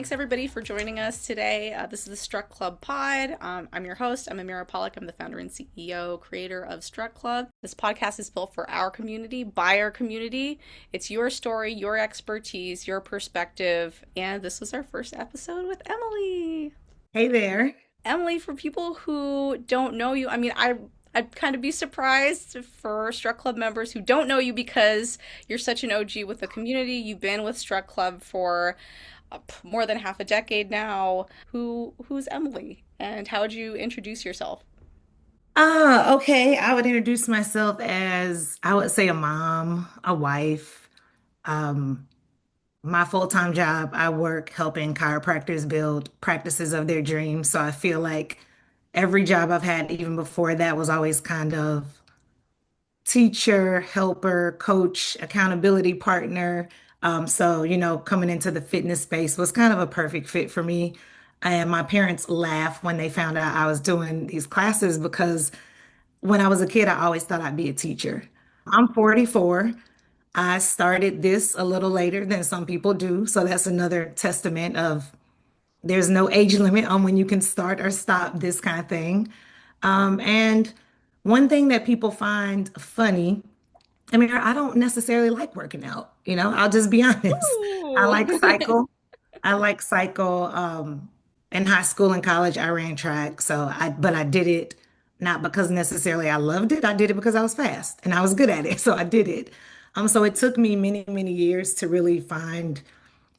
Thanks everybody for joining us today. This is the Struct Club Pod. I'm your host. I'm Amira Pollock. I'm the founder and CEO, creator of Struct Club. This podcast is built for our community, by our community. It's your story, your expertise, your perspective. And this was our first episode with Emily. Hey there. Emily, for people who don't know you, I'd kind of be surprised for Struck Club members who don't know you because you're such an OG with the community. You've been with Struck Club for more than half a decade now. Who's Emily, and how would you introduce yourself? Okay. I would introduce myself as, I would say, a mom, a wife. Um, my full-time job, I work helping chiropractors build practices of their dreams. So I feel like every job I've had, even before that, was always kind of teacher, helper, coach, accountability partner. Coming into the fitness space was kind of a perfect fit for me. And my parents laughed when they found out I was doing these classes because when I was a kid, I always thought I'd be a teacher. I'm 44. I started this a little later than some people do. So that's another testament of there's no age limit on when you can start or stop this kind of thing. And one thing that people find funny, I mean, I don't necessarily like working out, I'll just be honest. I Ooh. like cycle. I like cycle. In high school and college, I ran track. But I did it not because necessarily I loved it. I did it because I was fast and I was good at it. So I did it. So it took me many, many years to really find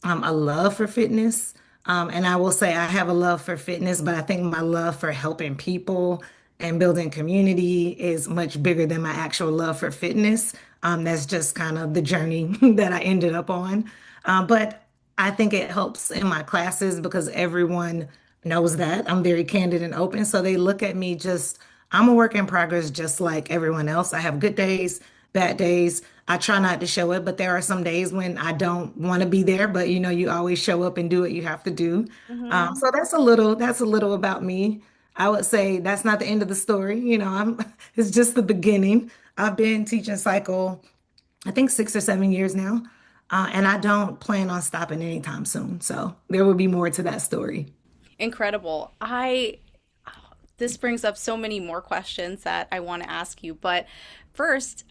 a love for fitness. And I will say I have a love for fitness, but I think my love for helping people and building community is much bigger than my actual love for fitness. That's just kind of the journey that I ended up on. But I think it helps in my classes because everyone knows that I'm very candid and open. So they look at me just, I'm a work in progress, just like everyone else. I have good days, bad days. I try not to show it, but there are some days when I don't want to be there, but you always show up and do what you have to do. Hmm. So that's a little about me. I would say that's not the end of the story. It's just the beginning. I've been teaching cycle, I think 6 or 7 years now, and I don't plan on stopping anytime soon. So there will be more to that story. Incredible. I This brings up so many more questions that I want to ask you, but first,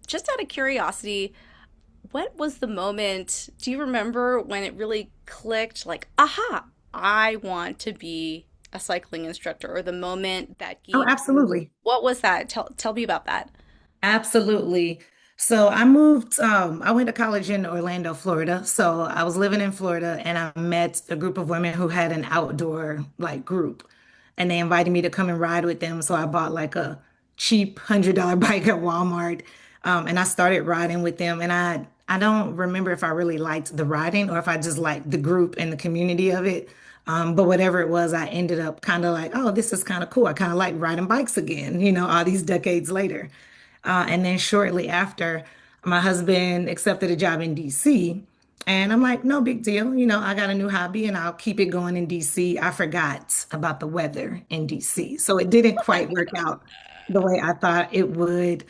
just out of curiosity, what was the moment? Do you remember when it really clicked? Like, aha, I want to be a cycling instructor, or the moment that Oh, gave you, absolutely. what was that? Tell me about that. Absolutely. I went to college in Orlando, Florida. So I was living in Florida and I met a group of women who had an outdoor like group and they invited me to come and ride with them. So I bought like a cheap $100 bike at Walmart. And I started riding with them. And I don't remember if I really liked the riding or if I just liked the group and the community of it. But whatever it was, I ended up kind of like, oh, this is kind of cool. I kind of like riding bikes again, all these decades later. And then shortly after, my husband accepted a job in DC. And I'm like, no big deal. I got a new hobby and I'll keep it going in DC. I forgot about the weather in DC. So it didn't quite work out the way I thought it would.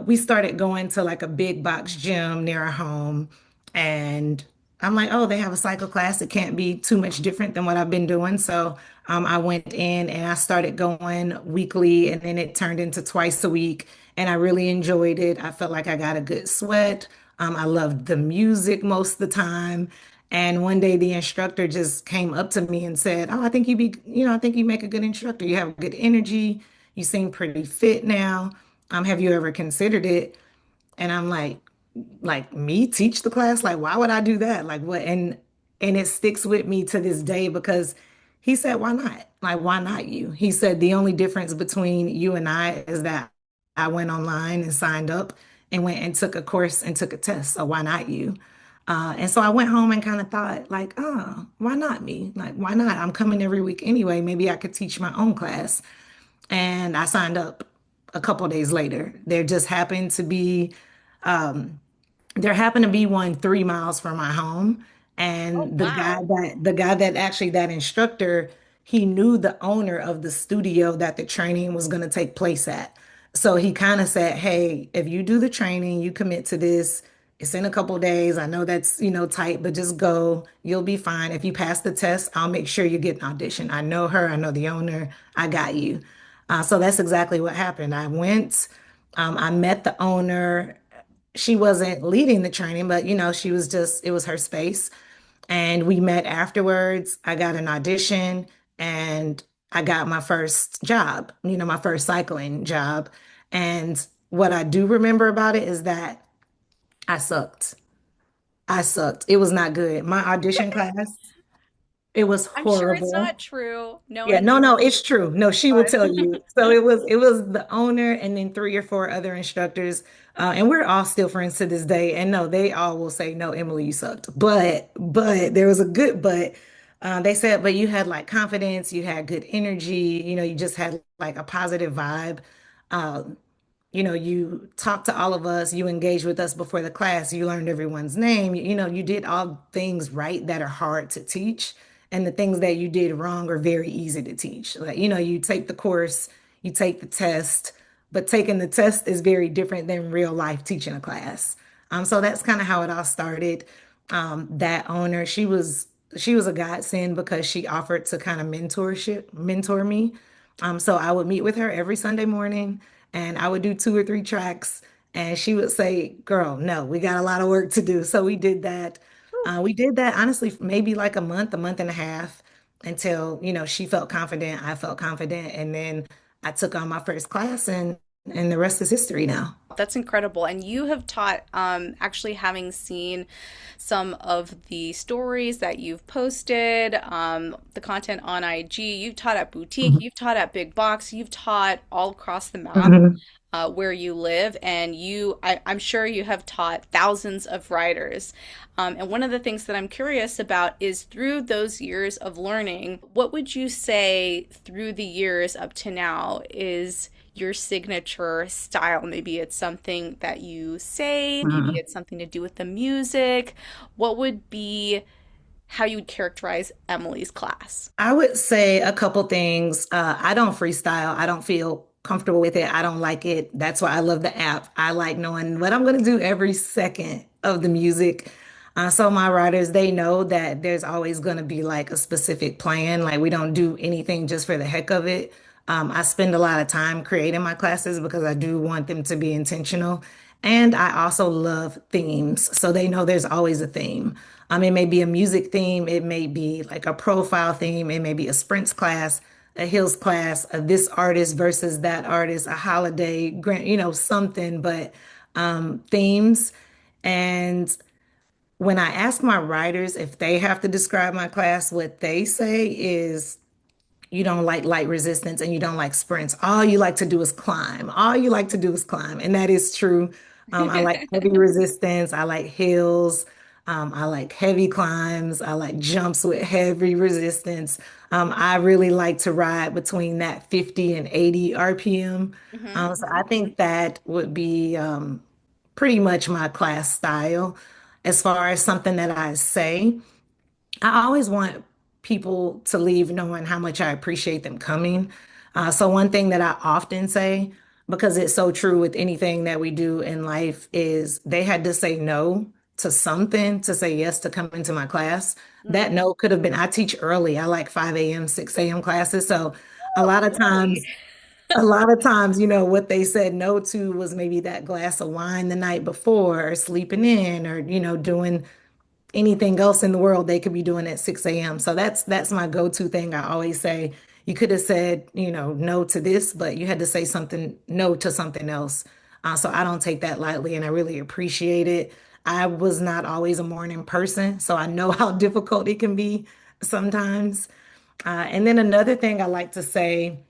We started going to like a big box gym near our home. And I'm like, oh, they have a cycle class. It can't be too much different than what I've been doing. So I went in and I started going weekly, and then it turned into twice a week. And I really enjoyed it. I felt like I got a good sweat. I loved the music most of the time. And one day the instructor just came up to me and said, oh, I think you make a good instructor. You have good energy. You seem pretty fit now. Have you ever considered it? And I'm like me teach the class? Like, why would I do that? Like what? And it sticks with me to this day because he said, why not? Like, why not you? He said the only difference between you and I is that I went online and signed up and went and took a course and took a test. So why not you? And so I went home and kind of thought, like, oh, why not me? Like, why not? I'm coming every week anyway. Maybe I could teach my own class. And I signed up a couple days later. Um, there happened to be one 3 miles from my home. Oh, And wow. the guy that actually that instructor, he knew the owner of the studio that the training was going to take place at. So he kind of said, hey, if you do the training, you commit to this, It's in a couple days. I know that's, tight, but just go. You'll be fine. If you pass the test, I'll make sure you get an audition. I know her. I know the owner. I got you. So that's exactly what happened. I went, I met the owner. She wasn't leading the training, but she was just, it was her space. And we met afterwards. I got an audition and I got my first job, my first cycling job. And what I do remember about it is that I sucked. I sucked. It was not good. My audition class, it was I'm sure it's horrible. not true, Yeah, knowing no, you, no, it's true. No, she will but tell you. So it was the owner and then three or four other instructors. And we're all still friends to this day. And no, they all will say, no, Emily, you sucked. But there was a good but. They said, but you had like confidence, you had good energy, you just had like a positive vibe. Um, you talked to all of us, you engaged with us before the class, you learned everyone's name, you did all things right that are hard to teach. And the things that you did wrong are very easy to teach. Like, you take the course, you take the test, but taking the test is very different than real life teaching a class. So that's kind of how it all started. That owner, she was a godsend because she offered to kind of mentor me. So I would meet with her every Sunday morning and I would do two or three tracks. And she would say, girl, no, we got a lot of work to do. So we did that. We did that honestly, maybe like a month and a half until, she felt confident, I felt confident. And then I took on my first class and the rest is history now. that's incredible. And you have taught, actually having seen some of the stories that you've posted, the content on IG, you've taught at Boutique, Mhm. you've taught at Big Box, you've taught all across the map. Mhm. Where you live, and I'm sure you have taught thousands of writers. And one of the things that I'm curious about is through those years of learning, what would you say through the years up to now is your signature style? Maybe it's something that you say, maybe Mhm. it's something to do with the music. What would be how you would characterize Emily's class? I would say a couple things. I don't freestyle. I don't feel comfortable with it. I don't like it. That's why I love the app. I like knowing what I'm going to do every second of the music. So my writers, they know that there's always going to be like a specific plan. Like we don't do anything just for the heck of it. I spend a lot of time creating my classes because I do want them to be intentional. And I also love themes. So they know there's always a theme. It may be a music theme, it may be like a profile theme, it may be a sprints class, a hills class, a this artist versus that artist, a holiday, grant, something, but themes. And when I ask my writers if they have to describe my class, what they say is you don't like light resistance and you don't like sprints. All you like to do is climb. All you like to do is climb. And that is true. I like heavy resistance. I like hills. I like heavy climbs. I like jumps with heavy resistance. I really like to ride between that 50 and 80 RPM. Hmm. So I think that would be pretty much my class style. As far as something that I say, I always want people to leave knowing how much I appreciate them coming. So one thing that I often say, because it's so true with anything that we do in life, is they had to say no to something to say yes to come into my class. That no could have been, I teach early. I like 5 a.m., 6 a.m. classes. So a lot of Really? times, a lot of times, what they said no to was maybe that glass of wine the night before, or sleeping in, or, doing anything else in the world they could be doing at 6 a.m. So that's my go-to thing. I always say you could have said, no to this, but you had to say something, no to something else. So I don't take that lightly and I really appreciate it. I was not always a morning person, so I know how difficult it can be sometimes. And then another thing I like to say,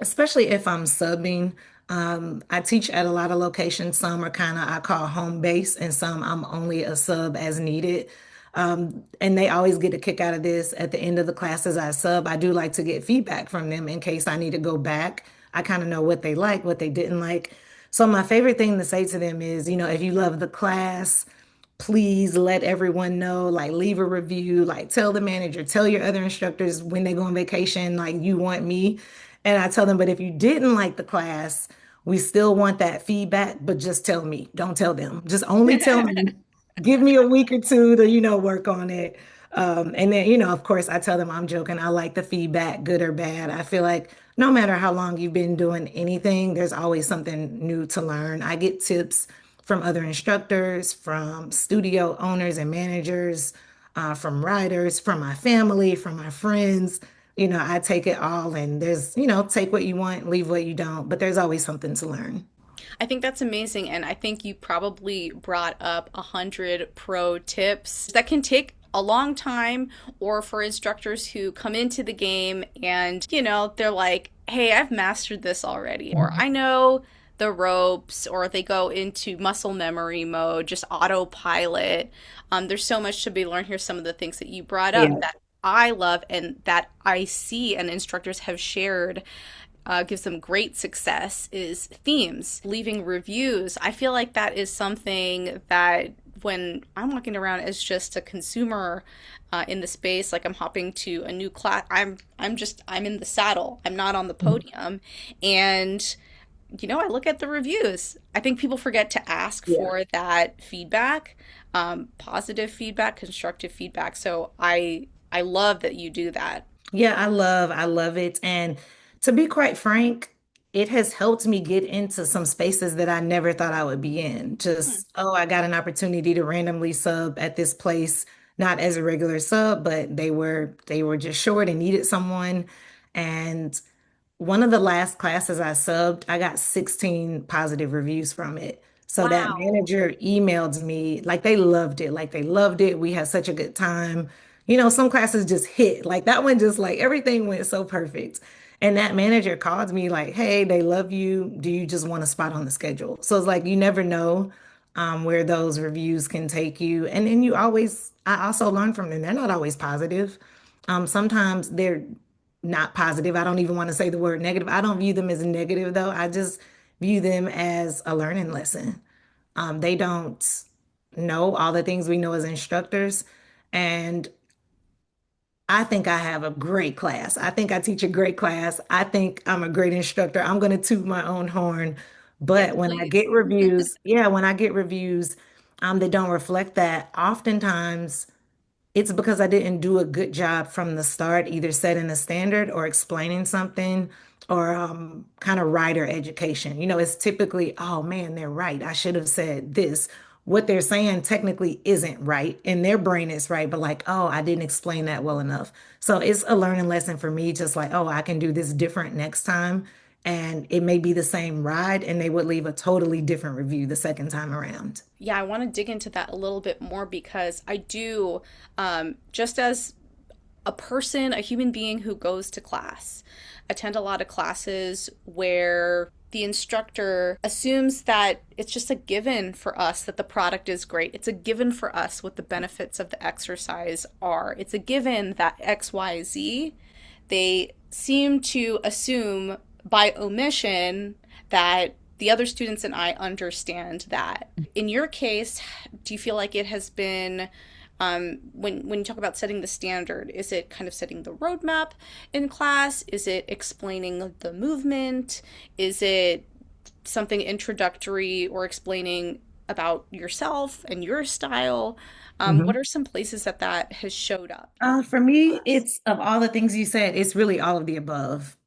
especially if I'm subbing. I teach at a lot of locations. Some are kind of I call home base, and some I'm only a sub as needed. And they always get a kick out of this. At the end of the classes I sub, I do like to get feedback from them in case I need to go back. I kind of know what they like, what they didn't like. So my favorite thing to say to them is, if you love the class, please let everyone know, like leave a review, like tell the manager, tell your other instructors when they go on vacation, like you want me. And I tell them, but if you didn't like the class, We still want that feedback, but just tell me. Don't tell them. Just only tell me. Give me a week or two to, work on it. And then, of course, I tell them I'm joking. I like the feedback, good or bad. I feel like no matter how long you've been doing anything, there's always something new to learn. I get tips from other instructors, from studio owners and managers, from writers, from my family, from my friends. I take it all and there's, take what you want, leave what you don't, but there's always something to learn. I think that's amazing. And I think you probably brought up 100 pro tips that can take a long time, or for instructors who come into the game and, they're like, hey, I've mastered this already, or I know the ropes, or they go into muscle memory mode, just autopilot. There's so much to be learned. Here's some of the things that you brought up Yeah. that I love and that I see and instructors have shared gives them great success is themes, leaving reviews. I feel like that is something that when I'm walking around as just a consumer in the space, like I'm hopping to a new class, I'm in the saddle. I'm not on the podium, and I look at the reviews. I think people forget to ask Yeah. for that feedback, positive feedback, constructive feedback. So I love that you do that. Yeah, I love it. And to be quite frank, it has helped me get into some spaces that I never thought I would be in. Hmm. Just, oh, I got an opportunity to randomly sub at this place, not as a regular sub, but they were just short and needed someone. And one of the last classes I subbed, I got 16 positive reviews from it. So that Wow. manager emailed me, like they loved it. Like they loved it. We had such a good time. Some classes just hit. Like that one just like everything went so perfect. And that manager called me like, hey, they love you. Do you just want a spot on the schedule? So it's like you never know where those reviews can take you. And then I also learn from them. They're not always positive. Sometimes they're not positive. I don't even want to say the word negative. I don't view them as negative though. I just view them as a learning lesson. They don't know all the things we know as instructors. And I think I have a great class. I think I teach a great class. I think I'm a great instructor. I'm going to toot my own horn. Yes, But when I please. get reviews, yeah, when I get reviews that don't reflect that, oftentimes it's because I didn't do a good job from the start, either setting a standard or explaining something or kind of writer education. It's typically, oh man, they're right. I should have said this. What they're saying technically isn't right. In their brain, it's right, but like, oh, I didn't explain that well enough. So it's a learning lesson for me, just like, oh, I can do this different next time. And it may be the same ride, and they would leave a totally different review the second time around. Yeah, I want to dig into that a little bit more because I do, just as a person, a human being who goes to class, attend a lot of classes where the instructor assumes that it's just a given for us that the product is great. It's a given for us what the benefits of the exercise are. It's a given that XYZ. They seem to assume by omission that the other students and I understand that. In your case, do you feel like it has been when you talk about setting the standard, is it kind of setting the roadmap in class? Is it explaining the movement? Is it something introductory or explaining about yourself and your style? What Mhm. are some places that that has showed up For in me, class? it's of all the things you said, it's really all of the above.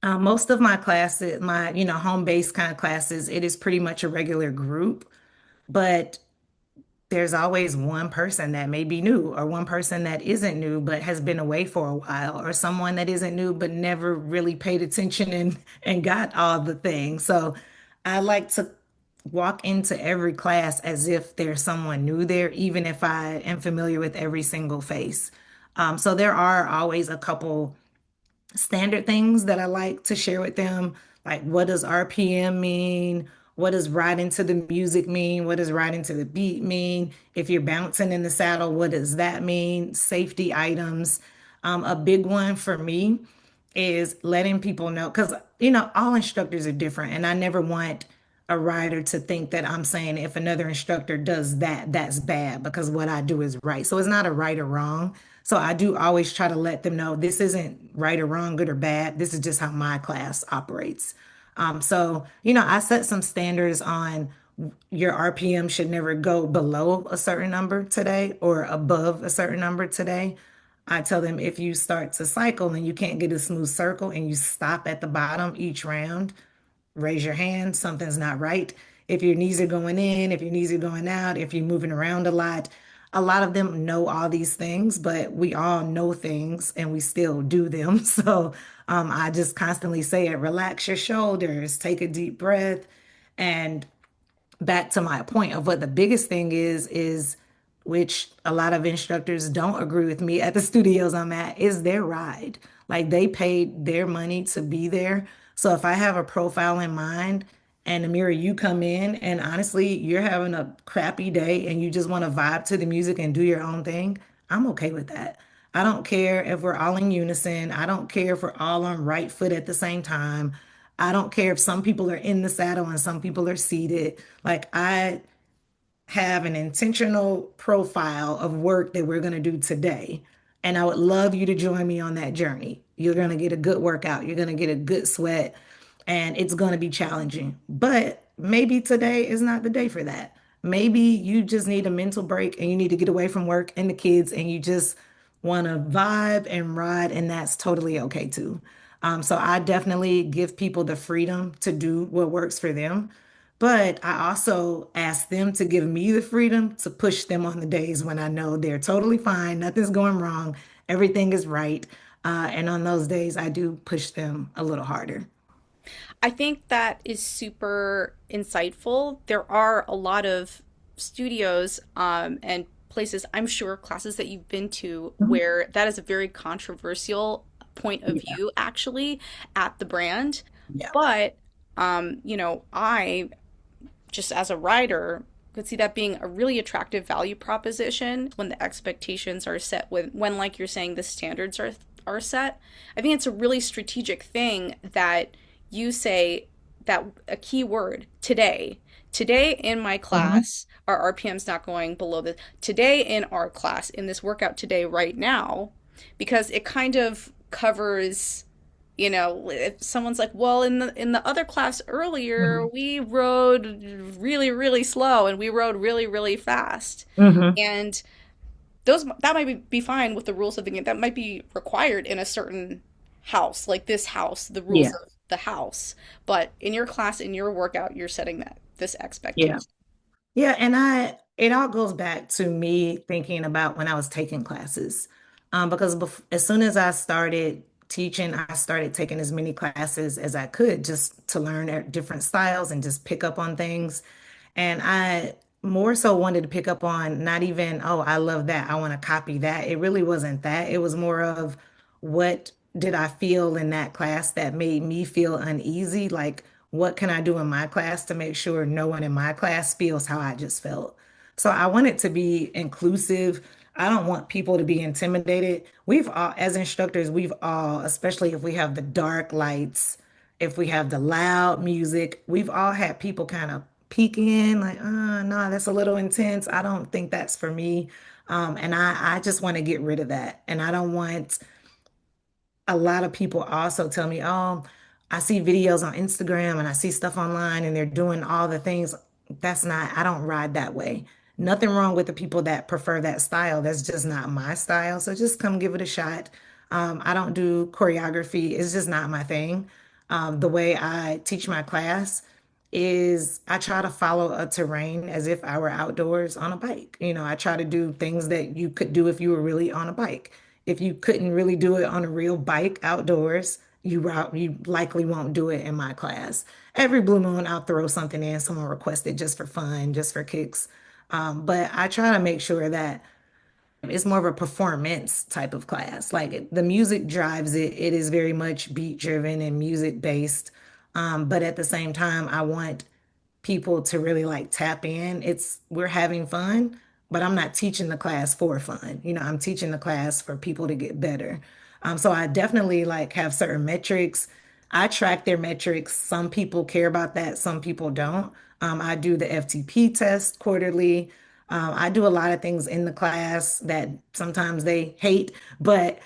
Most of my classes, my, home-based kind of classes, it is pretty much a regular group, but there's always one person that may be new or one person that isn't new but has been away for a while or someone that isn't new but never really paid attention and got all the things. So I like to walk into every class as if there's someone new there, even if I am familiar with every single face. So there are always a couple standard things that I like to share with them, like what does RPM mean? What does riding to the music mean? What does riding to the beat mean? If you're bouncing in the saddle, what does that mean? Safety items. A big one for me is letting people know, because all instructors are different, and I never want a rider to think that I'm saying if another instructor does that, that's bad because what I do is right. So it's not a right or wrong. So I do always try to let them know this isn't right or wrong, good or bad. This is just how my class operates. So, I set some standards on your RPM should never go below a certain number today or above a certain number today. I tell them if you start to cycle and you can't get a smooth circle and you stop at the bottom each round, raise your hand, something's not right. If your knees are going in, if your knees are going out, if you're moving around a lot of them know all these things, but we all know things and we still do them. So I just constantly say it, relax your shoulders, take a deep breath. And back to my point of what the biggest thing is which a lot of instructors don't agree with me at the studios I'm at, is their ride. Like they paid their money to be there. So if I have a profile in mind and Amira, you come in and honestly, you're having a crappy day and you just want to vibe to the music and do your own thing, I'm okay with that. I don't care if we're all in unison. I don't care if we're all on right foot at the same time. I don't care if some people are in the saddle and some people are seated. Like I have an intentional profile of work that we're going to do today. And I would love you to join me on that journey. You're going to get a good workout. You're going to get a good sweat and it's going to be challenging. But maybe today is not the day for that. Maybe you just need a mental break and you need to get away from work and the kids and you just want to vibe and ride, and that's totally okay too. So I definitely give people the freedom to do what works for them. But I also ask them to give me the freedom to push them on the days when I know they're totally fine, nothing's going wrong, everything is right. And on those days, I do push them a little harder. I think that is super insightful. There are a lot of studios and places, I'm sure, classes that you've been to Mhm. where that is a very controversial point of Yeah, view, actually, at the brand. yeah. But, I, just as a writer, could see that being a really attractive value proposition when the expectations are set when like you're saying the standards are set. I think it's a really strategic thing that you say that a key word today. Today in my Mhm. class, our RPM's not going below this. Today in our class, in this workout today, right now, because it kind of covers, if someone's like, well, in the other class earlier Mhm. we rode really really slow and we rode really really fast, Mhm. and those that might be fine with the rules of the game, that might be required in a certain house like this house, the rules Yeah, of the house, but in your class, in your workout, you're setting that this yeah. expectation. Yeah, and it all goes back to me thinking about when I was taking classes. Because as soon as I started teaching, I started taking as many classes as I could just to learn different styles and just pick up on things. And I more so wanted to pick up on not even, oh, I love that, I want to copy that. It really wasn't that. It was more of what did I feel in that class that made me feel uneasy? Like, what can I do in my class to make sure no one in my class feels how I just felt? So I want it to be inclusive. I don't want people to be intimidated. We've all, as instructors, we've all, especially if we have the dark lights, if we have the loud music, we've all had people kind of peek in, like, no, that's a little intense. I don't think that's for me. And I just want to get rid of that. And I don't want a lot of people also tell me, oh, I see videos on Instagram and I see stuff online and they're doing all the things. That's not, I don't ride that way. Nothing wrong with the people that prefer that style. That's just not my style. So just come give it a shot. I don't do choreography. It's just not my thing. The way I teach my class is I try to follow a terrain as if I were outdoors on a bike. I try to do things that you could do if you were really on a bike. If you couldn't really do it on a real bike outdoors, you likely won't do it in my class. Every blue moon, I'll throw something in someone requested just for fun, just for kicks. But I try to make sure that it's more of a performance type of class. Like the music drives it. It is very much beat driven and music based. But at the same time, I want people to really like tap in. We're having fun, but I'm not teaching the class for fun. I'm teaching the class for people to get better. So I definitely like have certain metrics. I track their metrics. Some people care about that, some people don't. I do the FTP test quarterly. I do a lot of things in the class that sometimes they hate, but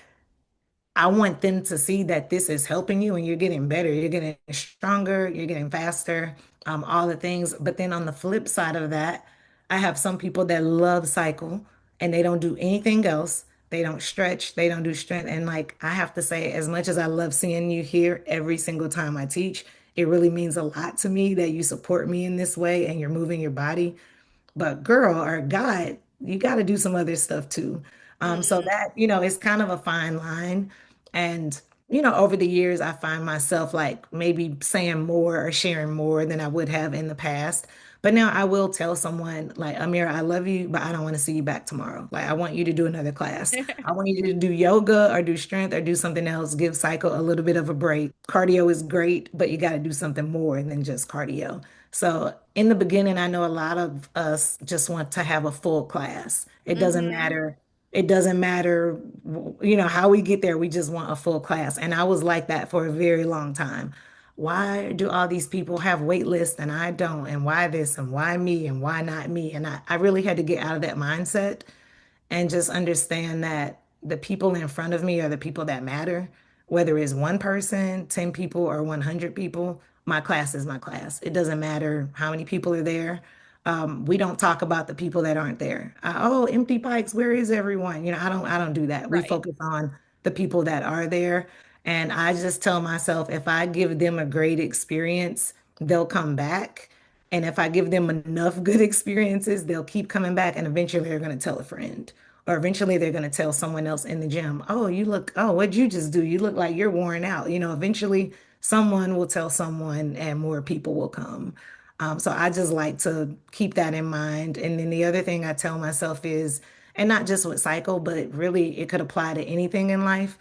I want them to see that this is helping you and you're getting better, you're getting stronger, you're getting faster, all the things. But then on the flip side of that, I have some people that love cycle and they don't do anything else. They don't stretch, they don't do strength. And like I have to say, as much as I love seeing you here every single time I teach, it really means a lot to me that you support me in this way and you're moving your body. But girl or guy, you got to do some other stuff too. So Mm, that, it's kind of a fine line. And, over the years, I find myself like maybe saying more or sharing more than I would have in the past. But now I will tell someone like, Amira, I love you, but I don't want to see you back tomorrow. Like, I want you to do another class. I want you to do yoga or do strength or do something else. Give cycle a little bit of a break. Cardio is great, but you got to do something more than just cardio. So in the beginning, I know a lot of us just want to have a full class. It doesn't hmm. matter. It doesn't matter, how we get there. We just want a full class. And I was like that for a very long time. Why do all these people have wait lists and I don't? And why this and why me and why not me? And I really had to get out of that mindset and just understand that the people in front of me are the people that matter. Whether it's one person, 10 people, or 100 people, my class is my class. It doesn't matter how many people are there. We don't talk about the people that aren't there. Oh, empty bikes, where is everyone? I don't do that. We Right. focus on the people that are there. And I just tell myself if I give them a great experience, they'll come back. And if I give them enough good experiences, they'll keep coming back and eventually they're going to tell a friend. Or eventually they're going to tell someone else in the gym, what'd you just do? You look like you're worn out. Eventually someone will tell someone and more people will come. So I just like to keep that in mind. And then the other thing I tell myself is, and not just with cycle, but really it could apply to anything in life.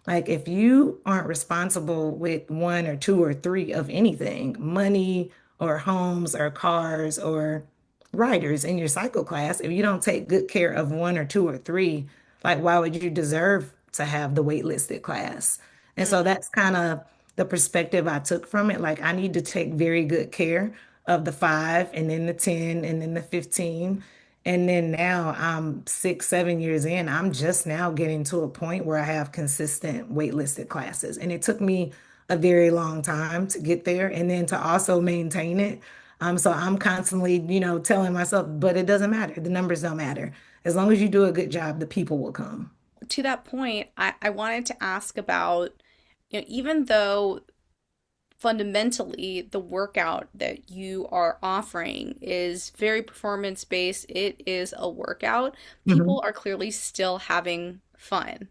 Like if you aren't responsible with one or two or three of anything, money or homes or cars or riders in your cycle class, if you don't take good care of one or two or three, like why would you deserve to have the waitlisted class? And so Mm. that's kind of the perspective I took from it. Like I need to take very good care of the five and then the 10 and then the 15. And then now I'm 6, 7 years in, I'm just now getting to a point where I have consistent waitlisted classes. And it took me a very long time to get there and then to also maintain it. So I'm constantly, telling myself, but it doesn't matter. The numbers don't matter. As long as you do a good job, the people will come. To that point, I wanted to ask about, even though fundamentally the workout that you are offering is very performance based, it is a workout, Mhm. people are clearly still having fun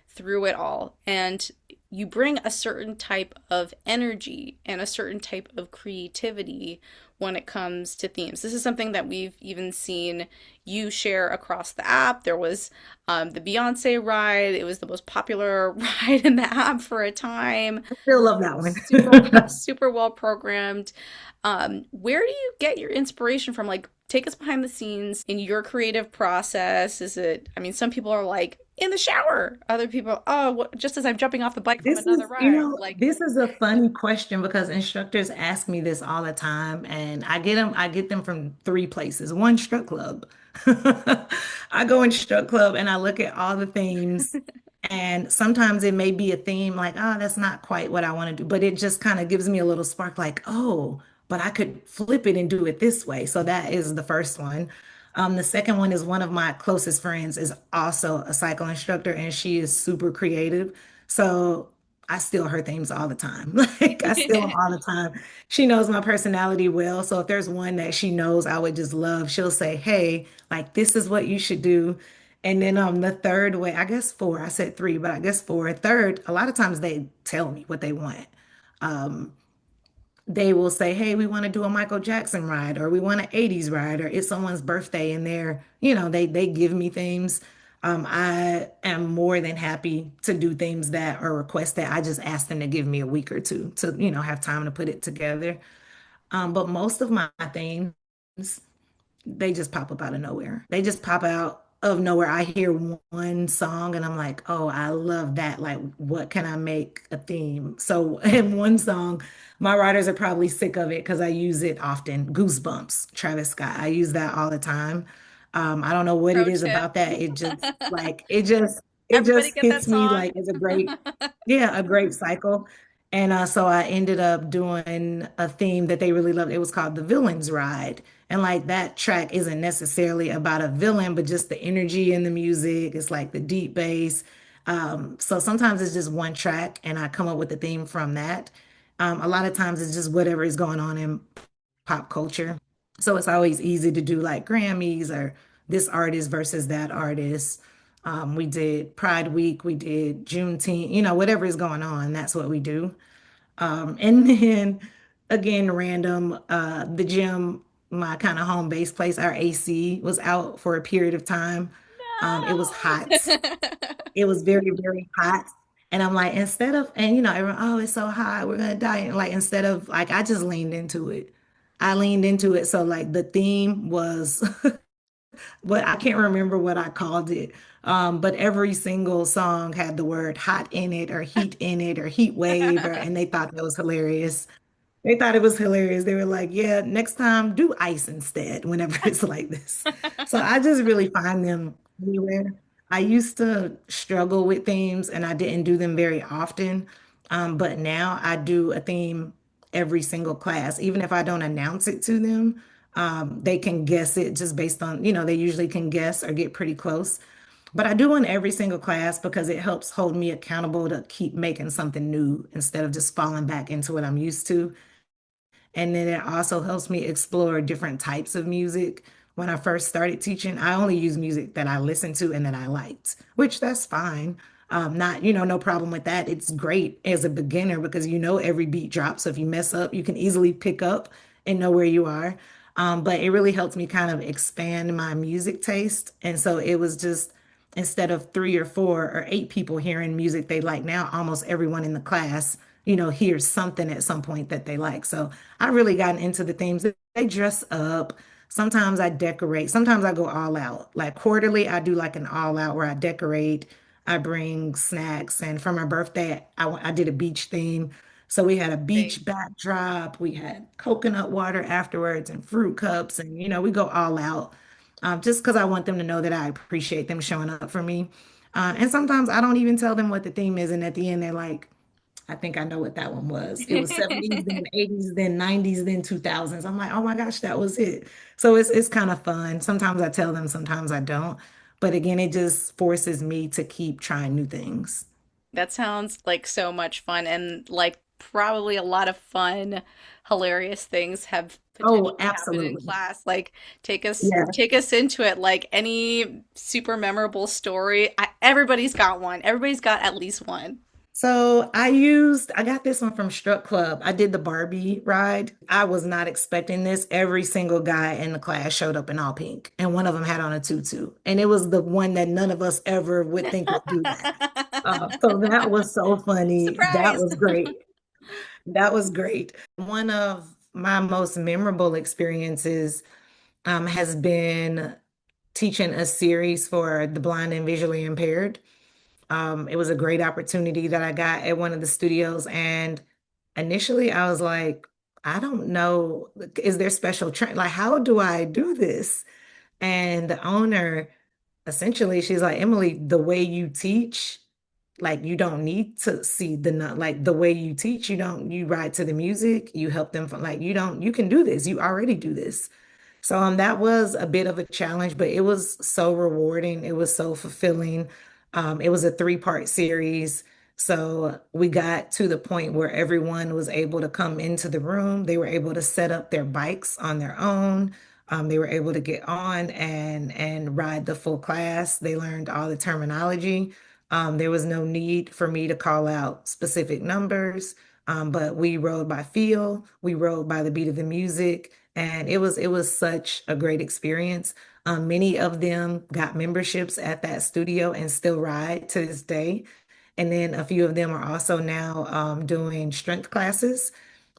through it all. And you bring a certain type of energy and a certain type of creativity when it comes to themes. This is something that we've even seen you share across the app. There was the Beyonce ride, it was the most popular ride in the app for a time. Still love that Super, one. super well programmed. Where do you get your inspiration from? Like, take us behind the scenes in your creative process. Is it, I mean, some people are like in the shower. Other people, oh, just as I'm jumping off the bike from This another is, ride. Like, this is a funny question because instructors ask me this all the time, and I get them from three places. One, Struct Club. I go in Struct Club and I look at all the themes, and sometimes it may be a theme like, oh, that's not quite what I want to do, but it just kind of gives me a little spark, like, oh, but I could flip it and do it this way. So that is the first one. The second one is one of my closest friends is also a cycle instructor, and she is super creative. So I steal her themes all the time. Like I steal them all the time. She knows my personality well. So if there's one that she knows I would just love, she'll say, "Hey, like this is what you should do." And then the third way, I guess four. I said three, but I guess four. Third, a lot of times they tell me what they want. Um, they will say, "Hey, we want to do a Michael Jackson ride, or we want an 80s ride, or it's someone's birthday," and they give me themes. I am more than happy to do themes that are requests that I just ask them to give me a week or two to, have time to put it together. But most of my themes they just pop up out of nowhere. They just pop out of nowhere. I hear one song and I'm like, oh, I love that. Like, what can I make a theme? So, in one song, my writers are probably sick of it because I use it often. Goosebumps, Travis Scott. I use that all the time. I don't know what it pro is tip. about that. It just it Everybody just get that hits me song? like it's a great, yeah, a great cycle. And so I ended up doing a theme that they really loved. It was called The Villain's Ride. And like that track isn't necessarily about a villain, but just the energy in the music. It's like the deep bass. So sometimes it's just one track and I come up with the theme from that. A lot of times it's just whatever is going on in pop culture. So it's always easy to do like Grammys or this artist versus that artist. We did Pride Week, we did Juneteenth, whatever is going on, that's what we do. And then again, random, the gym, my kind of home base place, our AC was out for a period of time. It was hot. No. It was very, very hot. And I'm like, instead of, and everyone, oh, it's so hot, we're gonna die. And like, instead of like, I just leaned into it. I leaned into it. So like the theme was, but I can't remember what I called it. But every single song had the word hot in it or heat wave, and they thought that was hilarious. They thought it was hilarious. They were like, yeah, next time do ice instead whenever it's like this. So I just really find them anywhere. I used to struggle with themes and I didn't do them very often. But now I do a theme every single class. Even if I don't announce it to them, they can guess it just based on, they usually can guess or get pretty close. But I do in every single class because it helps hold me accountable to keep making something new instead of just falling back into what I'm used to. And then it also helps me explore different types of music. When I first started teaching, I only used music that I listened to and that I liked, which that's fine. Not, no problem with that. It's great as a beginner because every beat drops. So if you mess up, you can easily pick up and know where you are. But it really helped me kind of expand my music taste. And so it was just instead of three or four or eight people hearing music they like now, almost everyone in the class, hears something at some point that they like. So I really gotten into the themes. They dress up. Sometimes I decorate. Sometimes I go all out. Like quarterly, I do like an all out where I decorate. I bring snacks. And for my birthday, I did a beach theme. So we had a Big. beach backdrop. We had coconut water afterwards and fruit cups. And, we go all out just because I want them to know that I appreciate them showing up for me. And sometimes I don't even tell them what the theme is. And at the end, they're like, I think I know what that one was. It was 70s, then 80s, then 90s, then 2000s. I'm like, oh my gosh, that was it. So it's kind of fun. Sometimes I tell them, sometimes I don't. But again, it just forces me to keep trying new things. That sounds like so much fun and like probably a lot of fun, hilarious things have Oh, potentially happened in absolutely. class. Like Yeah. take us into it. Like any super memorable story. Everybody's got one. Everybody's got at least one. So I got this one from Struct Club. I did the Barbie ride. I was not expecting this. Every single guy in the class showed up in all pink, and one of them had on a tutu. And it was the one that none of us ever would think would do that. So that was so funny. That Surprise. was great. That was great. One of my most memorable experiences has been teaching a series for the blind and visually impaired. It was a great opportunity that I got at one of the studios. And initially I was like, I don't know, is there special train? Like, how do I do this? And the owner, essentially, she's like, Emily, the way you teach, like you don't need to see like the way you teach, you ride to the music, you help them from like you can do this. You already do this. So that was a bit of a challenge, but it was so rewarding. It was so fulfilling. It was a three-part series. So we got to the point where everyone was able to come into the room. They were able to set up their bikes on their own. They were able to get on and ride the full class. They learned all the terminology. There was no need for me to call out specific numbers. But we rode by feel, we rode by the beat of the music, and it was such a great experience. Many of them got memberships at that studio and still ride to this day. And then a few of them are also now doing strength classes.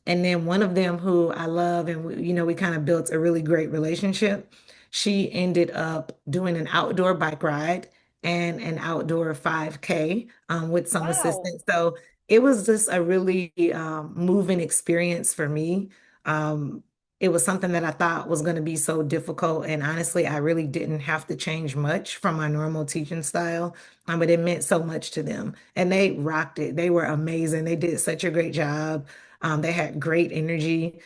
And then one of them who I love and we kind of built a really great relationship. She ended up doing an outdoor bike ride and an outdoor 5K with some Wow. assistance. So it was just a really moving experience for me. Um, it was something that I thought was going to be so difficult. And honestly, I really didn't have to change much from my normal teaching style. But it meant so much to them. And they rocked it. They were amazing. They did such a great job. They had great energy.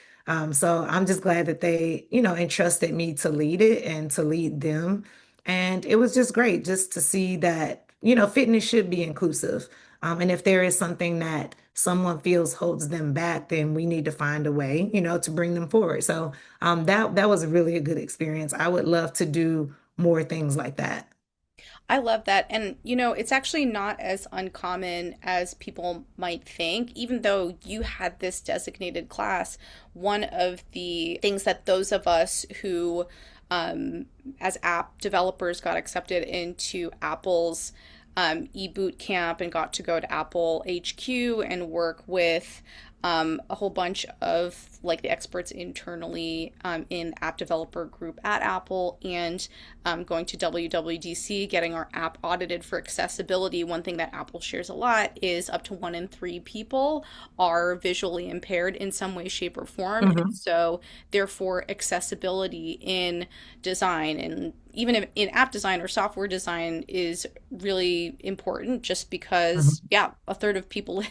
So I'm just glad that they, entrusted me to lead it and to lead them. And it was just great just to see that, fitness should be inclusive. And if there is something that someone feels holds them back, then we need to find a way, to bring them forward. So that was really a good experience. I would love to do more things like that. I love that. And, it's actually not as uncommon as people might think. Even though you had this designated class, one of the things that those of us who, as app developers, got accepted into Apple's e-boot camp and got to go to Apple HQ and work with a whole bunch of like the experts internally in app developer group at Apple, and going to WWDC, getting our app audited for accessibility. One thing that Apple shares a lot is up to 1 in 3 people are visually impaired in some way, shape, or form. And Hmm. so, therefore, accessibility in design and even in app design or software design is really important just because, Hmm. yeah, a third of people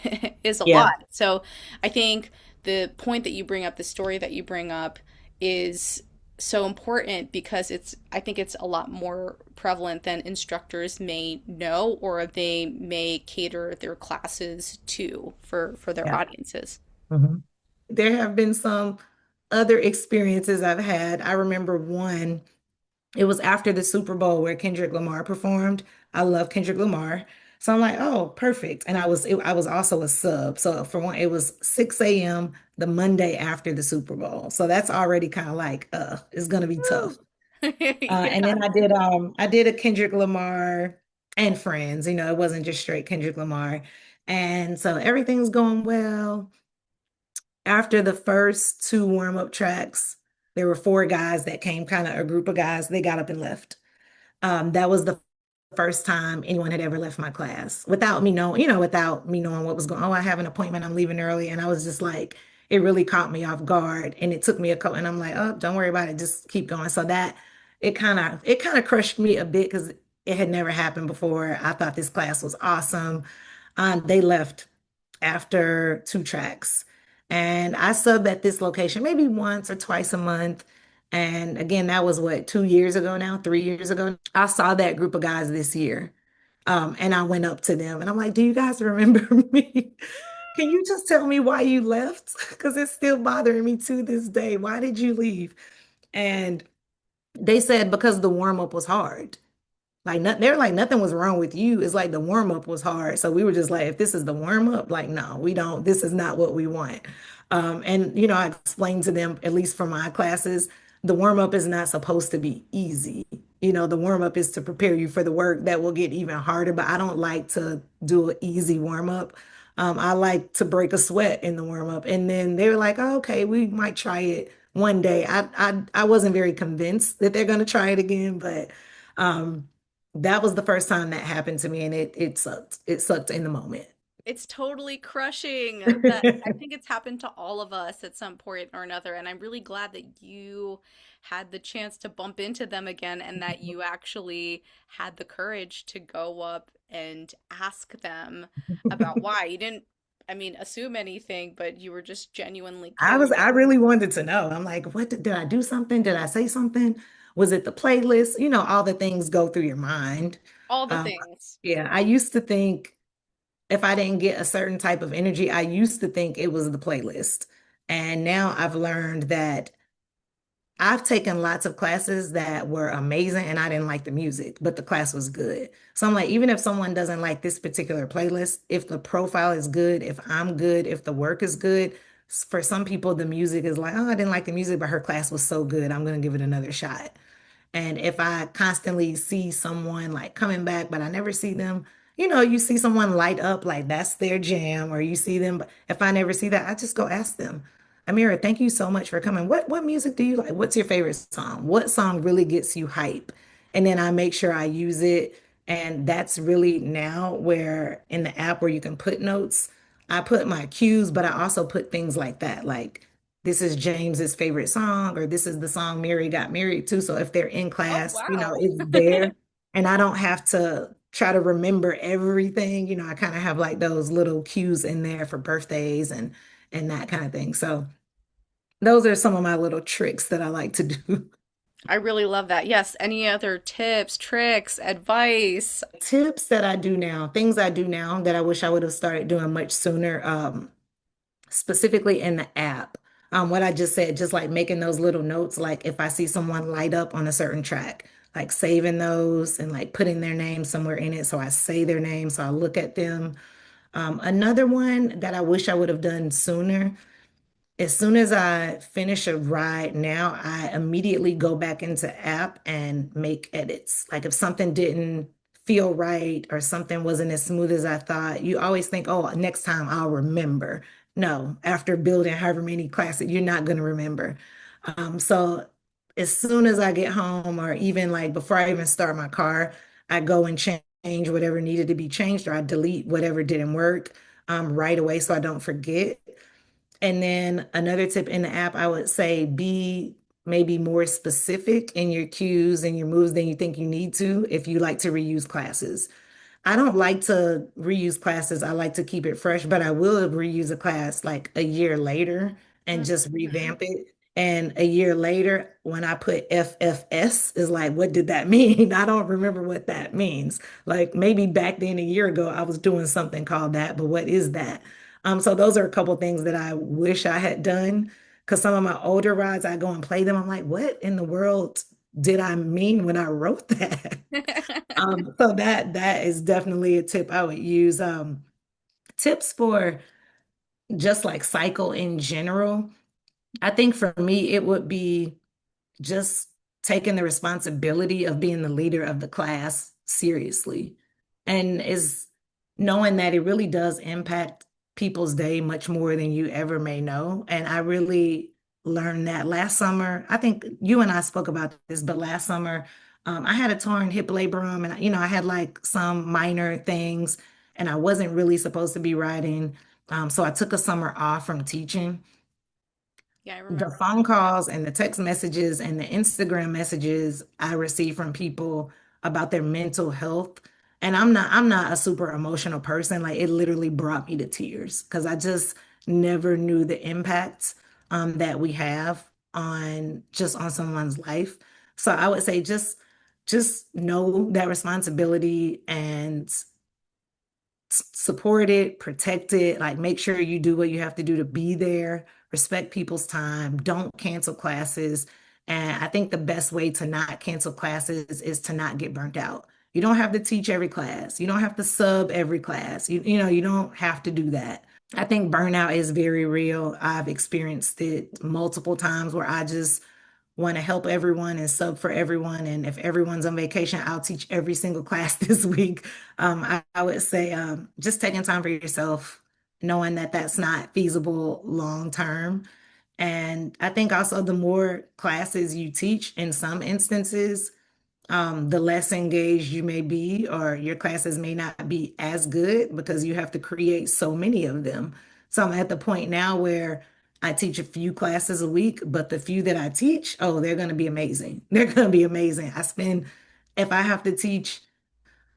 is a lot. Yeah. So I think the point that you bring up, the story that you bring up, is so important because I think it's a lot more prevalent than instructors may know or they may cater their classes to for their Yeah. audiences. Hmm. There have been some other experiences I've had. I remember one. It was after the Super Bowl where Kendrick Lamar performed. I love Kendrick Lamar. So I'm like, oh, perfect. And I was also a sub. So for one, it was 6 a.m. the Monday after the Super Bowl. So that's already kind of like, it's gonna be tough. Woo! Yeah. And then I did a Kendrick Lamar and Friends, it wasn't just straight Kendrick Lamar. And so everything's going well. After the first two warm-up tracks, there were four guys that came, kind of a group of guys, they got up and left. That was the first time anyone had ever left my class without me knowing, without me knowing what was going on. Oh, I have an appointment, I'm leaving early. And I was just like, it really caught me off guard. And it took me a couple, and I'm like, oh, don't worry about it, just keep going. So that it kind of crushed me a bit because it had never happened before. I thought this class was awesome. They left after two tracks. And I sub at this location maybe once or twice a month. And again, that was what, 2 years ago now, 3 years ago. I saw that group of guys this year. And I went up to them and I'm like, do you guys remember me? Can you just tell me why you left? Because it's still bothering me to this day. Why did you leave? And they said because the warm up was hard. Like nothing, they were like nothing was wrong with you. It's like the warm up was hard. So we were just like, if this is the warm up, like no, we don't. This is not what we want. And I explained to them, at least for my classes, the warm up is not supposed to be easy. The warm up is to prepare you for the work that will get even harder. But I don't like to do an easy warm up. I like to break a sweat in the warm up. And then they were like, oh, okay, we might try it one day. I wasn't very convinced that they're going to try it again, but. Um, that was the first time that happened to me, and it sucked. It sucked in the moment. It's totally crushing. That I think it's happened to all of us at some point or another, and I'm really glad that you had the chance to bump into them again and that you actually had the courage to go up and ask them about why. You didn't, I mean, assume anything, but you were just genuinely curious. I really wanted to know. I'm like, what did I do something? Did I say something? Was it the playlist? All the things go through your mind. All the Um, things. yeah, I used to think if I didn't get a certain type of energy, I used to think it was the playlist. And now I've learned that I've taken lots of classes that were amazing and I didn't like the music, but the class was good. So I'm like, even if someone doesn't like this particular playlist, if the profile is good, if I'm good, if the work is good, for some people, the music is like, oh, I didn't like the music, but her class was so good. I'm going to give it another shot. And if I constantly see someone like coming back, but I never see them, you see someone light up like that's their jam, or you see them. But if I never see that, I just go ask them, Amira, thank you so much for coming. What music do you like? What's your favorite song? What song really gets you hype? And then I make sure I use it. And that's really now where in the app where you can put notes, I put my cues, but I also put things like that, like this is James's favorite song, or this is the song Mary got married to. So if they're in Oh, class, wow. it's there. And I don't have to try to remember everything. I kind of have like those little cues in there for birthdays and that kind of thing. So those are some of my little tricks that I like to do. I really love that. Yes. Any other tips, tricks, advice? Tips that I do now, things I do now that I wish I would have started doing much sooner. Specifically in the app. What I just said, just like making those little notes, like if I see someone light up on a certain track, like saving those and like putting their name somewhere in it. So I say their name, so I look at them. Another one that I wish I would have done sooner, as soon as I finish a ride now, I immediately go back into app and make edits. Like if something didn't feel right or something wasn't as smooth as I thought, you always think, oh, next time I'll remember. No, after building however many classes, you're not going to remember. So as soon as I get home, or even like before I even start my car, I go and change whatever needed to be changed, or I delete whatever didn't work right away so I don't forget. And then another tip in the app, I would say be maybe more specific in your cues and your moves than you think you need to if you like to reuse classes. I don't like to reuse classes. I like to keep it fresh, but I will reuse a class like a year later and just Mhm. revamp it. And a year later, when I put FFS, is like, what did that mean? I don't remember what that means. Like maybe back then, a year ago, I was doing something called that, but what is that? So those are a couple things that I wish I had done. Because some of my older rides, I go and play them. I'm like, what in the world did I mean when I wrote that? So that is definitely a tip I would use. Tips for just like cycle in general. I think for me, it would be just taking the responsibility of being the leader of the class seriously. And is knowing that it really does impact people's day much more than you ever may know. And I really learned that last summer. I think you and I spoke about this, but last summer, I had a torn hip labrum and, I had like some minor things and I wasn't really supposed to be riding. So I took a summer off from teaching. Yeah, I The remember phone that. calls and the text messages and the Instagram messages I receive from people about their mental health. And I'm not a super emotional person. Like it literally brought me to tears because I just never knew the impact that we have on someone's life. So I would say just know that responsibility and support it, protect it, like make sure you do what you have to do to be there, respect people's time, don't cancel classes. And I think the best way to not cancel classes is to not get burnt out. You don't have to teach every class. You don't have to sub every class. You don't have to do that. I think burnout is very real. I've experienced it multiple times where I just want to help everyone and sub for everyone. And if everyone's on vacation, I'll teach every single class this week. I would say just taking time for yourself, knowing that that's not feasible long term. And I think also the more classes you teach in some instances, the less engaged you may be, or your classes may not be as good because you have to create so many of them. So I'm at the point now where I teach a few classes a week, but the few that I teach, oh, they're going to be amazing. They're going to be amazing. If I have to teach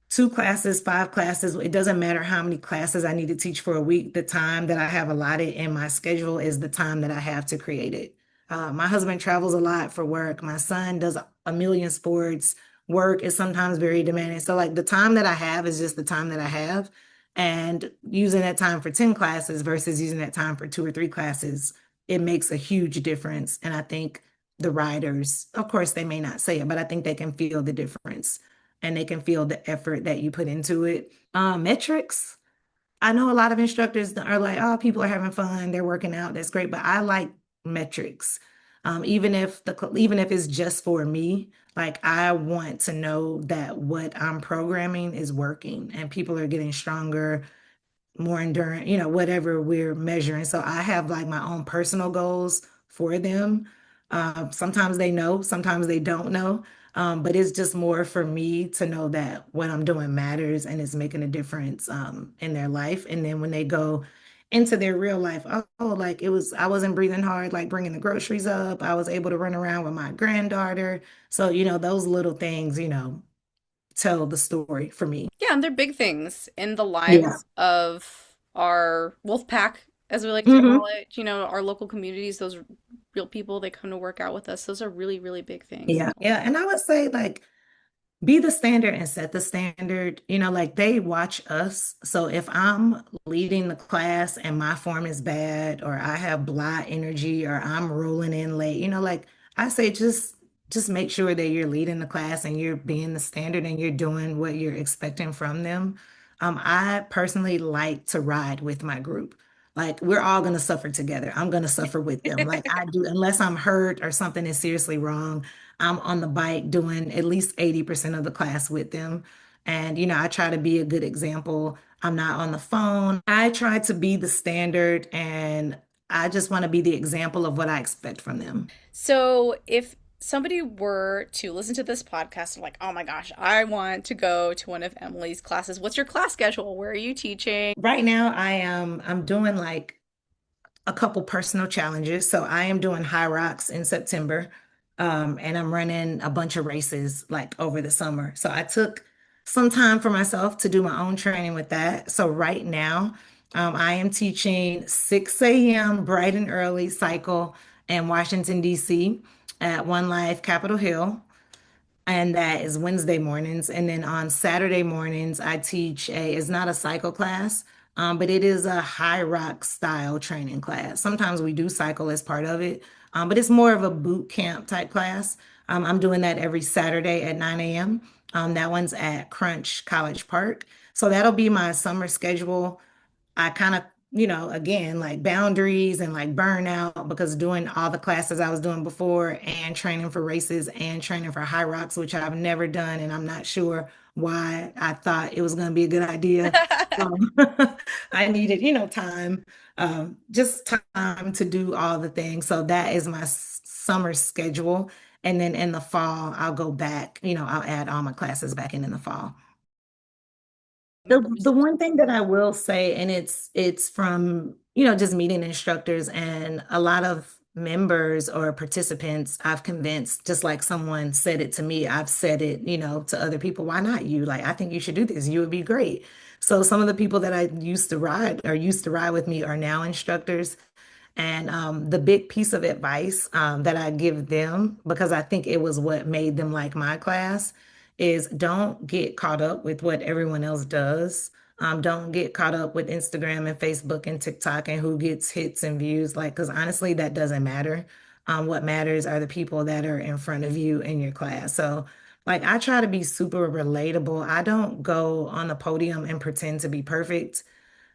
two classes, five classes. It doesn't matter how many classes I need to teach for a week. The time that I have allotted in my schedule is the time that I have to create it. My husband travels a lot for work. My son does a million sports. Work is sometimes very demanding. So, like, the time that I have is just the time that I have. And using that time for 10 classes versus using that time for two or three classes, it makes a huge difference. And I think the riders, of course, they may not say it, but I think they can feel the difference and they can feel the effort that you put into it. Metrics. I know a lot of instructors are like, oh, people are having fun, they're working out, that's great. But I like metrics. Even if it's just for me, like I want to know that what I'm programming is working and people are getting stronger, more endurance, whatever we're measuring. So I have like my own personal goals for them. Sometimes they know, sometimes they don't know. But it's just more for me to know that what I'm doing matters and it's making a difference in their life. And then when they go into their real life. Oh, like I wasn't breathing hard, like bringing the groceries up. I was able to run around with my granddaughter. So, those little things, tell the story for me. Yeah, and they're big things in the Yeah. lives of our wolf pack, as we like to call Hmm. it, our local communities, those real people, they come to work out with us. Those are really, really big things. Yeah. Yeah. And I would say, like, be the standard and set the standard. Like they watch us. So if I'm leading the class and my form is bad, or I have blah energy, or I'm rolling in late, like I say, just make sure that you're leading the class and you're being the standard and you're doing what you're expecting from them. I personally like to ride with my group. Like we're all going to suffer together. I'm going to suffer with them. Like I do, unless I'm hurt or something is seriously wrong. I'm on the bike doing at least 80% of the class with them. And, I try to be a good example. I'm not on the phone. I try to be the standard, and I just want to be the example of what I expect from them. So if somebody were to listen to this podcast and like, oh my gosh, I want to go to one of Emily's classes, what's your class schedule? Where are you teaching? Right now, I'm doing like a couple personal challenges. So I am doing High Rocks in September, and I'm running a bunch of races like over the summer. So I took some time for myself to do my own training with that. So right now, I am teaching 6 a.m. bright and early cycle in Washington, D.C. at One Life Capitol Hill, and that is Wednesday mornings. And then on Saturday mornings, I teach it's not a cycle class, but it is a high rock style training class. Sometimes we do cycle as part of it, but it's more of a boot camp type class. I'm doing that every Saturday at 9 a.m. That one's at Crunch College Park. So that'll be my summer schedule. I kind of, again, like boundaries and like burnout, because doing all the classes I was doing before and training for races and training for high rocks, which I've never done. And I'm not sure why I thought it was going to be a good idea. Um, I needed, time, just time to do all the things. So that is my summer schedule. And then in the fall, I'll go back, I'll add all my classes back in the fall. The Members. one thing that I will say, and it's from, just meeting instructors and a lot of members or participants I've convinced, just like someone said it to me, I've said it, to other people, why not you? Like, I think you should do this. You would be great. So some of the people that I used to ride with me are now instructors. And the big piece of advice that I give them, because I think it was what made them like my class, is don't get caught up with what everyone else does. Don't get caught up with Instagram and Facebook and TikTok and who gets hits and views. Like, because honestly, that doesn't matter. What matters are the people that are in front of you in your class. So, like, I try to be super relatable. I don't go on the podium and pretend to be perfect.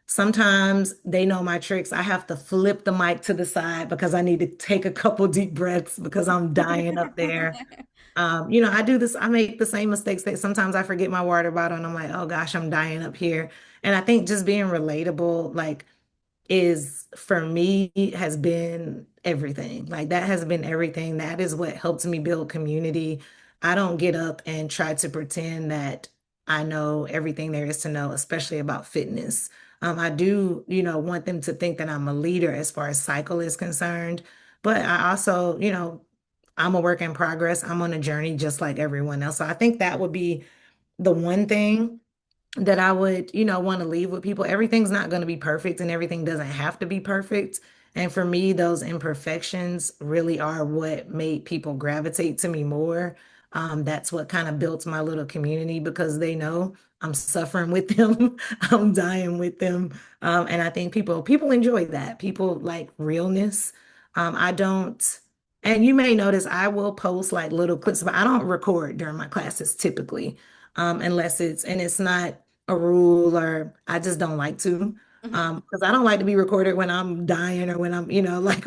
Sometimes they know my tricks. I have to flip the mic to the side because I need to take a couple deep breaths because I'm dying up there. I do this, I make the same mistakes that sometimes I forget my water bottle and I'm like, oh gosh, I'm dying up here. And I think just being relatable, like, is for me has been everything. Like that has been everything. That is what helps me build community. I don't get up and try to pretend that I know everything there is to know, especially about fitness. I do, want them to think that I'm a leader as far as cycle is concerned, but I also, I'm a work in progress. I'm on a journey just like everyone else. So I think that would be the one thing that I would, want to leave with people. Everything's not going to be perfect and everything doesn't have to be perfect. And for me, those imperfections really are what made people gravitate to me more. That's what kind of built my little community because they know I'm suffering with them, I'm dying with them. And I think people enjoy that. People like realness. I don't, and you may notice I will post like little clips, but I don't record during my classes typically, unless it's not a rule or I just don't like to. Mhm. Because I don't like to be recorded when I'm dying or when I'm, like,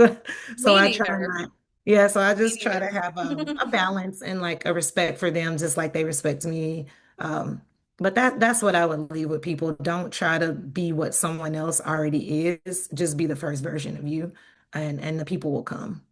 so Me I try neither. not. Yeah, so I Me just try to have a neither. balance and like a respect for them, just like they respect me. But that's what I would leave with people. Don't try to be what someone else already is. Just be the first version of you, and the people will come.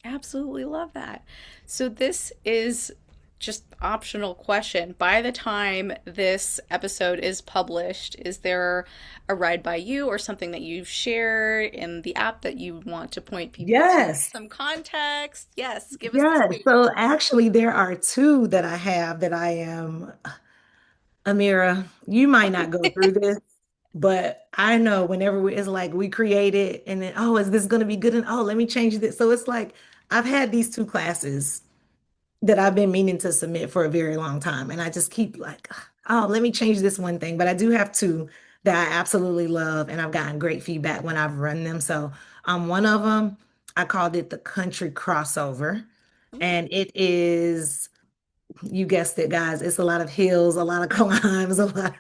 Absolutely love that. So this is just optional question. By the time this episode is published, is there a ride by you or something that you've shared in the app that you want to point people to? Yes. Some context? Yes, give us the Yes. scoop. So actually, there are two that I have that I am, Amira, you might not go through this, but I know whenever it's like we create it and then, oh, is this going to be good? And oh, let me change this. So it's like I've had these two classes that I've been meaning to submit for a very long time. And I just keep like, oh, let me change this one thing. But I do have two that I absolutely love, and I've gotten great feedback when I've run them. So one of them, I called it the country crossover. Ooh. And it is, you guessed it, guys. It's a lot of hills, a lot of climbs, a lot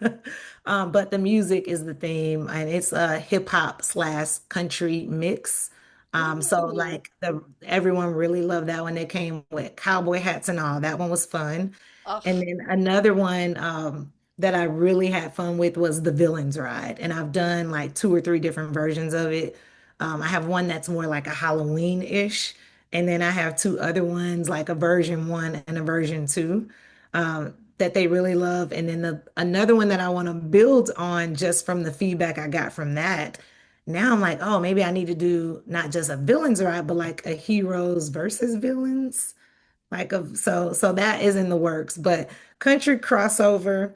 of, but the music is the theme, and it's a hip hop slash country mix. So Ooh. like everyone really loved that one. They came with cowboy hats and all. That one was fun. And Ugh. then another one that I really had fun with was the Villains Ride, and I've done like two or three different versions of it. I have one that's more like a Halloween-ish. And then I have two other ones, like a version one and a version two, that they really love. And then another one that I want to build on just from the feedback I got from that. Now I'm like, oh, maybe I need to do not just a villains ride, but like a heroes versus villains. So that is in the works. But country crossover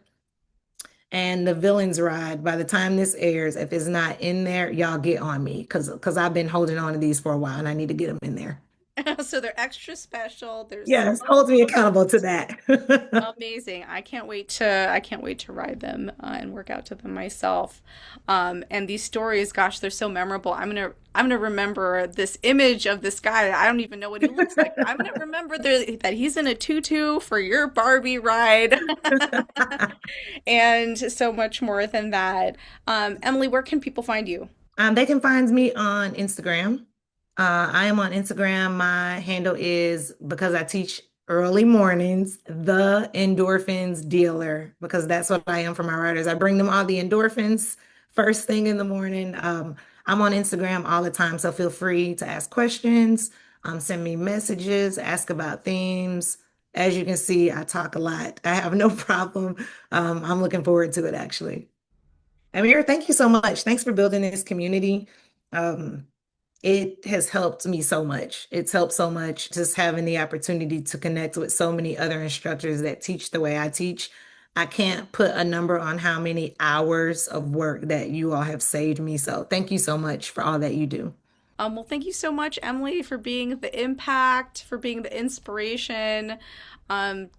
and the villains ride, by the time this airs, if it's not in there, y'all get on me because I've been holding on to these for a while and I need to get them in there. So they're extra special. There's Yes, holds me accountable to that. amazing. I can't wait to ride them and work out to them myself. And these stories, gosh, they're so memorable. I'm gonna remember this image of this guy. I don't even know what he looks like. I'm gonna remember that he's in a tutu for your Barbie ride, and so much more than that. Emily, where can people find you? They can find me on Instagram. I am on Instagram. My handle is because I teach early mornings, the endorphins dealer, because that's what I am for my riders. I bring them all the endorphins first thing in the morning. I'm on Instagram all the time, so feel free to ask questions, send me messages, ask about themes. As you can see, I talk a lot. I have no problem. I'm looking forward to it actually. Amir, thank you so much. Thanks for building this community. Um, it has helped me so much. It's helped so much just having the opportunity to connect with so many other instructors that teach the way I teach. I can't put a number on how many hours of work that you all have saved me. So thank you so much for all that you do. Well, thank you so much, Emily, for being the impact, for being the inspiration.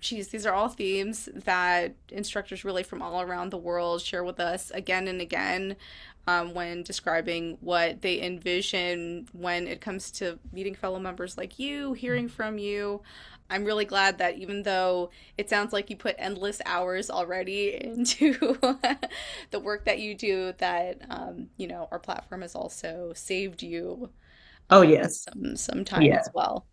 Geez, these are all themes that instructors really from all around the world share with us again and again when describing what they envision when it comes to meeting fellow members like you, hearing from you. I'm really glad that even though it sounds like you put endless hours already into the work that you do, that our platform has also saved you Oh, yes. some time Yeah. as well.